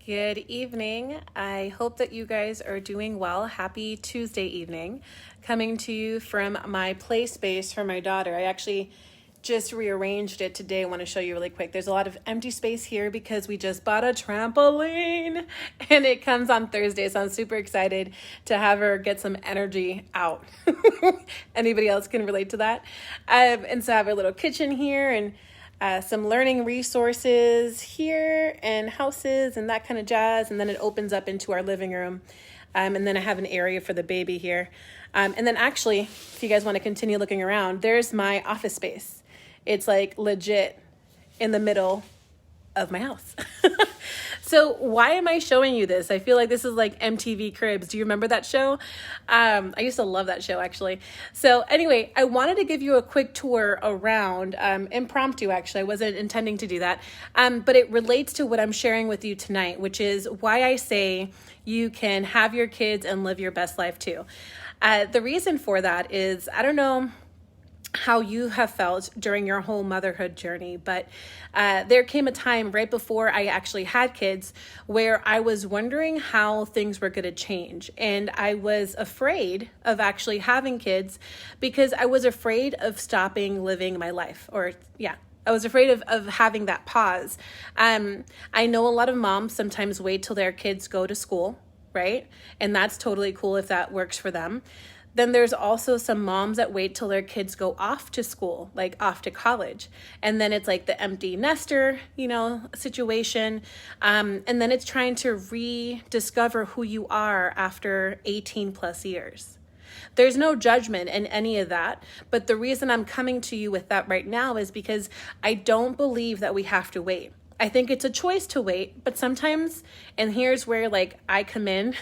Good evening. I hope that you guys are doing well. Happy Tuesday evening. Coming to you from my play space for my daughter. I actually just rearranged it today. I want to show you really quick. There's a lot of empty space here because we just bought a trampoline and it comes on Thursday. So I'm super excited to have her get some energy out. Anybody else can relate to that? And so I have a little kitchen here and some learning resources here and houses and that kind of jazz. And then it opens up into our living room. And then I have an area for the baby here. And then actually, if you guys want to continue looking around, there's my office space. It's like legit in the middle of my house. So why am I showing you this? I feel like this is like MTV Cribs. Do you remember that show? I used to love that show, actually. So anyway, I wanted to give you a quick tour around, impromptu, actually. I wasn't intending to do that. But it relates to what I'm sharing with you tonight, which is why I say you can have your kids and live your best life too. The reason for that is, I don't know how you have felt during your whole motherhood journey, but there came a time right before I actually had kids where I was wondering how things were going to change. And I was afraid of actually having kids because I was afraid of stopping living my life. I was afraid of having that pause. I know a lot of moms sometimes wait till their kids go to school, right? And that's totally cool if that works for them. Then there's also some moms that wait till their kids go off to school, like off to college. And then it's like the empty nester, situation. And then it's trying to rediscover who you are after 18 plus years. There's no judgment in any of that. But the reason I'm coming to you with that right now is because I don't believe that we have to wait. I think it's a choice to wait, but sometimes, and here's where I come in,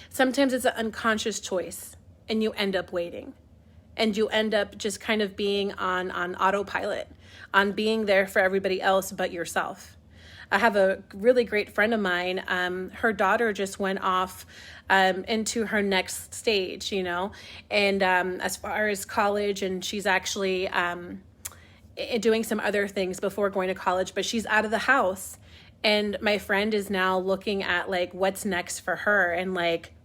sometimes it's an unconscious choice and you end up waiting and you end up just kind of being on autopilot, on being there for everybody else but yourself. I have a really great friend of mine. Her daughter just went off into her next stage, and as far as college, and she's actually doing some other things before going to college, but she's out of the house. And my friend is now looking at what's next for her and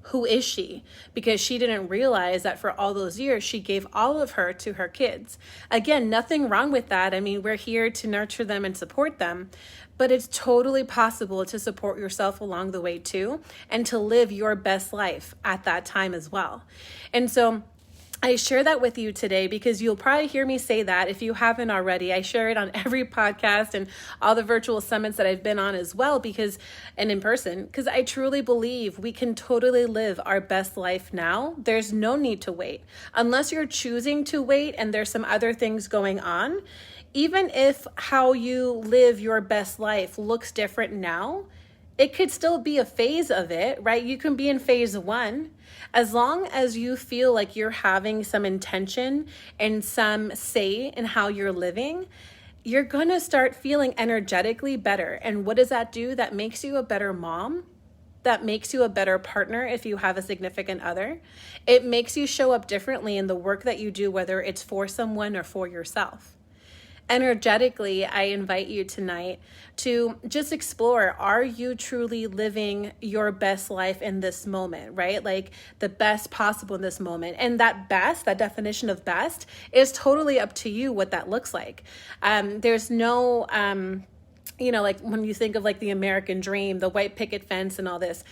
who is she? Because she didn't realize that for all those years, she gave all of her to her kids. Again, nothing wrong with that. I mean, we're here to nurture them and support them, but it's totally possible to support yourself along the way too, and to live your best life at that time as well. And so I share that with you today because you'll probably hear me say that if you haven't already. I share it on every podcast and all the virtual summits that I've been on as well, and in person, because I truly believe we can totally live our best life now. There's no need to wait. Unless you're choosing to wait and there's some other things going on, even if how you live your best life looks different now, it could still be a phase of it, right? You can be in phase 1. As long as you feel like you're having some intention and some say in how you're living, you're going to start feeling energetically better. And what does that do? That makes you a better mom. That makes you a better partner if you have a significant other. It makes you show up differently in the work that you do, whether it's for someone or for yourself. Energetically, I invite you tonight to just explore, are you truly living your best life in this moment, right? The best possible in this moment. And that definition of best is totally up to you what that looks like. There's no, when you think of the American dream, the white picket fence and all this,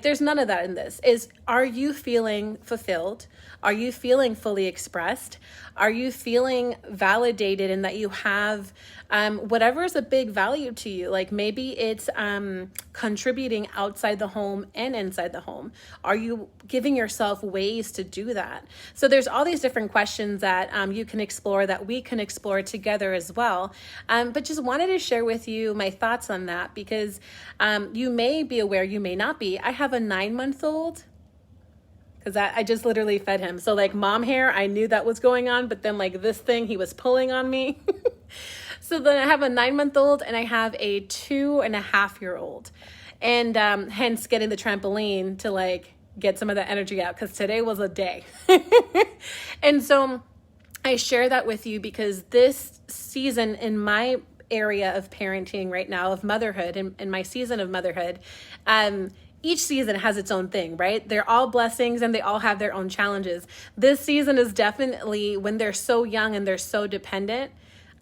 there's none of that in this. Are you feeling fulfilled? Are you feeling fully expressed? Are you feeling validated in that you have whatever is a big value to you? Maybe it's contributing outside the home and inside the home. Are you giving yourself ways to do that? So there's all these different questions that you can explore, that we can explore together as well. But just wanted to share with you my thoughts on that because you may be aware, you may not be. I have a 9-month-old. Because I just literally fed him. So mom hair, I knew that was going on. But then this thing, he was pulling on me. So then I have a 9-month-old and I have a 2.5-year-old. And hence getting the trampoline to get some of the energy out. Because today was a day. And so I share that with you because this season in my area of parenting right now, of motherhood, and my season of motherhood. Each season has its own thing, right? They're all blessings and they all have their own challenges. This season is definitely when they're so young and they're so dependent.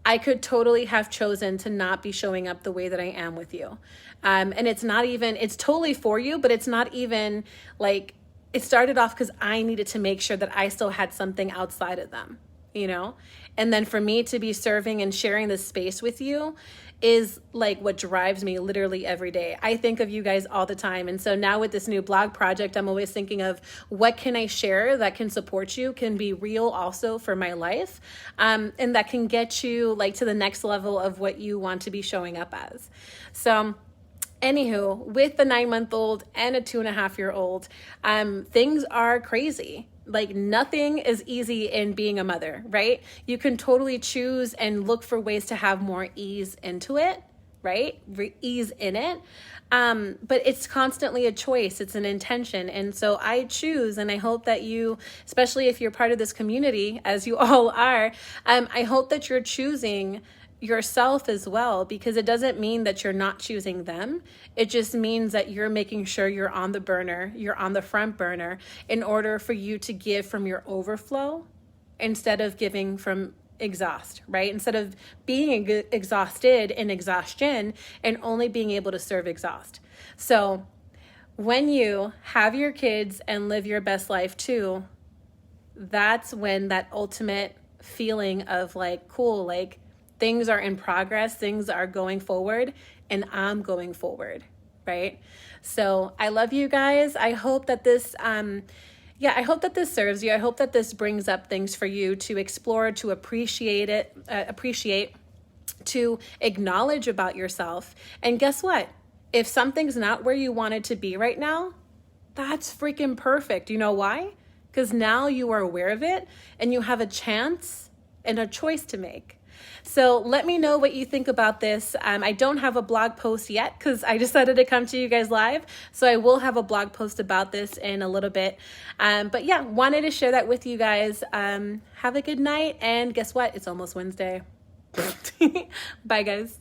I could totally have chosen to not be showing up the way that I am with you. And it's not even, it's totally for you, but it's not even like, it started off because I needed to make sure that I still had something outside of them, you know? And then for me to be serving and sharing this space with you is like what drives me literally every day. I think of you guys all the time. And so now with this new blog project, I'm always thinking of what can I share that can support you, can be real also for my life, and that can get you like to the next level of what you want to be showing up as. So anywho, with the 9-month-old and a 2.5-year-old, things are crazy. Like nothing is easy in being a mother, right? You can totally choose and look for ways to have more ease into it, right? Ease in it. But it's constantly a choice. It's an intention. And so I choose, and I hope that you, especially if you're part of this community, as you all are, I hope that you're choosing yourself as well, because it doesn't mean that you're not choosing them. It just means that you're making sure you're on the burner, you're on the front burner in order for you to give from your overflow instead of giving from exhaust, right? Instead of being exhausted in exhaustion and only being able to serve exhaust. So when you have your kids and live your best life too, that's when that ultimate feeling of like, cool, like things are in progress, things are going forward, and I'm going forward, right? So I love you guys. I hope that this, I hope that this serves you. I hope that this brings up things for you to explore, to appreciate, to acknowledge about yourself. And guess what? If something's not where you want it to be right now, that's freaking perfect. You know why? Because now you are aware of it and you have a chance and a choice to make. So let me know what you think about this. I don't have a blog post yet because I decided to come to you guys live. So I will have a blog post about this in a little bit. But yeah, wanted to share that with you guys. Have a good night. And guess what? It's almost Wednesday. Bye, guys.